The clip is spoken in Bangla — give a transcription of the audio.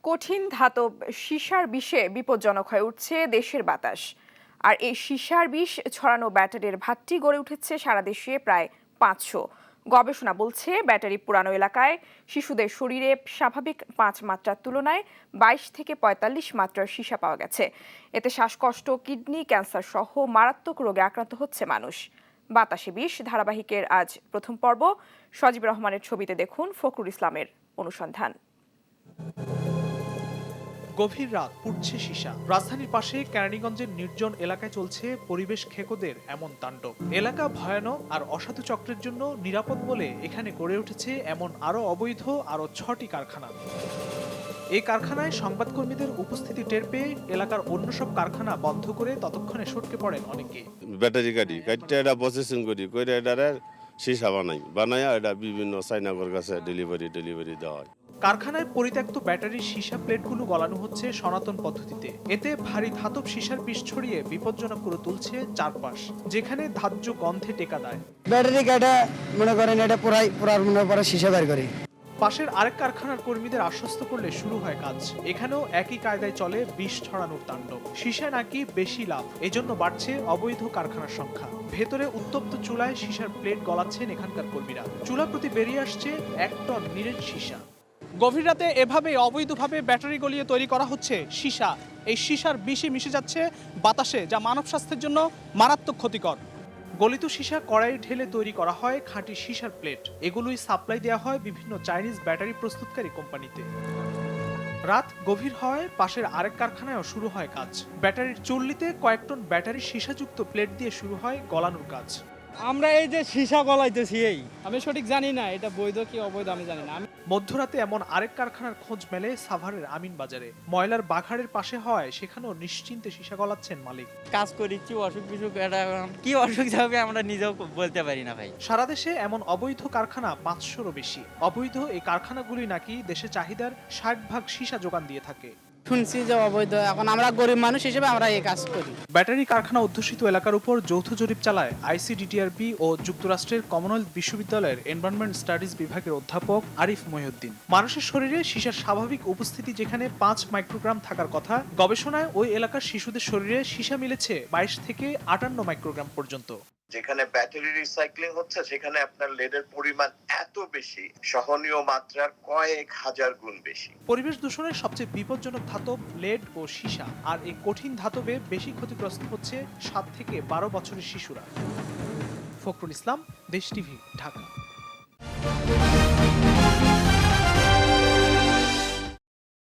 কঠিন ধাতব সীসার বিষে বিপজ্জনক হয়ে উঠছে দেশের বাতাস। আর এই সীসার বিষ ছড়ানো ব্যাটারির ভাট্টি গড়ে উঠেছে সারা দেশে প্রায় 500। গবেষণা বলছে ব্যাটারি পুরানো এলাকায় শিশুদের শরীরে স্বাভাবিক 5 মাত্রার তুলনায় 22 থেকে 45 মাত্রার সীসা পাওয়া গেছে। এতে শ্বাসকষ্ট, কিডনি ক্যান্সার সহ মারাত্মক রোগে আক্রান্ত হচ্ছে মানুষ। বাতাসে বিষ ধারাবাহিকের আজ প্রথম পর্ব। সজীব রহমানের ছবিতে দেখুন ফখরুল ইসলামের অনুসন্ধান। গভীর রাত, পুড়ছে সীসা। রাজধানীর পাশে কেরানীগঞ্জের নির্জন এলাকায় চলছে পরিবেশ খেকোদের এমন তাণ্ডব। এলাকা ভয়ানক আর অসাধু চক্রের জন্য নিরাপদ বলে এখানে গড়ে উঠেছে এমন অবৈধ আরো 6টি কারখানা। এই কারখানায় সংবাদকর্মীদের উপস্থিতি টের পেয়ে এলাকার অন্য সব কারখানা বন্ধ করে ততক্ষণে সটকে পড়েন অনেকে। ব্যাটারি কাটতে এটা প্রসেসিং করি করে এটারে সীসা বানায়া এটা বিভিন্ন চাইনাগর কাছে ডেলিভারি দেওয়া হয়। কারখানায় পরিত্যক্ত ব্যাটারির সীসা প্লেটগুলো গলানো হচ্ছে সনাতন পদ্ধতিতে। এতে ভারী ধাতব সীসার বিষ ছড়িয়ে বিপজ্জনক করে তুলছে চারপাশ, যেখানে ধার্য গন্ধে টেকা দেয়। ব্যাটারি কাটা মনে করেন এটা পুরার মনে করে সীসা বের করে। পাশের আরেক কারখানার কর্মীদের আশ্বস্ত করলে শুরু হয় কাজ। এখানেও একই কায়দায় চলে বিষ ছড়ানোর তাণ্ডব। সীসা নাকি বেশি লাভ, এজন্য বাড়ছে অবৈধ কারখানার সংখ্যা। ভেতরে উত্তপ্ত চুলায় সীসার প্লেট গলাচ্ছেন এখানকার কর্মীরা। চুলা প্রতি বেরিয়ে আসছে 1 টন নিরেট সীসা। গভীর রাতে এভাবে অবৈধভাবে ব্যাটারি গলিয়ে তৈরি করা হচ্ছে সীসা। এই সীসার বিষে মিশে যাচ্ছে বাতাসে, যা মানব স্বাস্থ্যের জন্য মারাত্মক ক্ষতিকর। গলিত সীসা কড়াইয়ে ঢেলে তৈরি করা হয় খাঁটি সীসার প্লেট। এগুলোই সাপ্লাই দেওয়া হয় বিভিন্ন চাইনিজ ব্যাটারি প্রস্তুতকারী কোম্পানিতে। রাত গভীর হওয়ায় পাশের আরেক কারখানায়ও শুরু হয় কাজ। ব্যাটারির চুল্লিতে কয়েক টন ব্যাটারি সীসাযুক্ত প্লেট দিয়ে শুরু হয় গলানোর কাজ। আমরা এই যে সীসা গলাইতেছি, আমি সঠিক জানি না এটা বৈধ কি অবৈধ, আমি জানি না। মধ্যরাতে এমন আরেক কারখানার খোঁজ মেলে সাভারের আমিন বাজারে। ময়লার বাঘাড়ের পাশে হয় সেখানেও নিশ্চিন্তে সীসা গলাচ্ছেন মালিক। কাজ করি, কি অসুখ বিসুখ কি অসুখ যাবে আমরা নিজেও বলতে পারি না ভাই। সারা দেশে এমন অবৈধ কারখানা 500রও বেশি। অবৈধ এই কারখানাগুলি নাকি দেশে চাহিদার 60% সীসা যোগান দিয়ে থাকে। শুনছি যে অবৈধ, এখন আমরা গরিব মানুষ হিসেবে আমরা এই কাজ করি। ব্যাটারি কারখানা অধ্যুষিত এলাকার উপর যৌথ জরিপ চালায় আইসিডিটিআরবি ও যুক্তরাষ্ট্রের কমনওয়েলথ বিশ্ববিদ্যালয়ের এনভায়রনমেন্ট স্টাডিজ বিভাগের অধ্যাপক আরিফ মহিউদ্দিন। মানুষের শরীরে সীসার স্বাভাবিক উপস্থিতি যেখানে 5 মাইক্রোগ্রাম থাকার কথা, গবেষণায় ওই এলাকার শিশুদের শরীরে সীসা মিলেছে 22 থেকে 58 মাইক্রোগ্রাম পর্যন্ত। যেখানে ব্যাটারি রিসাইক্লিং হচ্ছে সেখানে আপনার লেডের পরিমাণ এত বেশি, সহনীয় মাত্রার কয়েক হাজার গুণ বেশি। পরিবেশ দূষণের সবচেয়ে বিপজ্জনক ধাতব লেড ও সীসা। আর এই কঠিন ধাতবে বেশি ক্ষতিগ্রস্ত হচ্ছে 7 থেকে 12 বছরের শিশুরা। ফখরুল ইসলাম, দেশ টিভি, ঢাকা।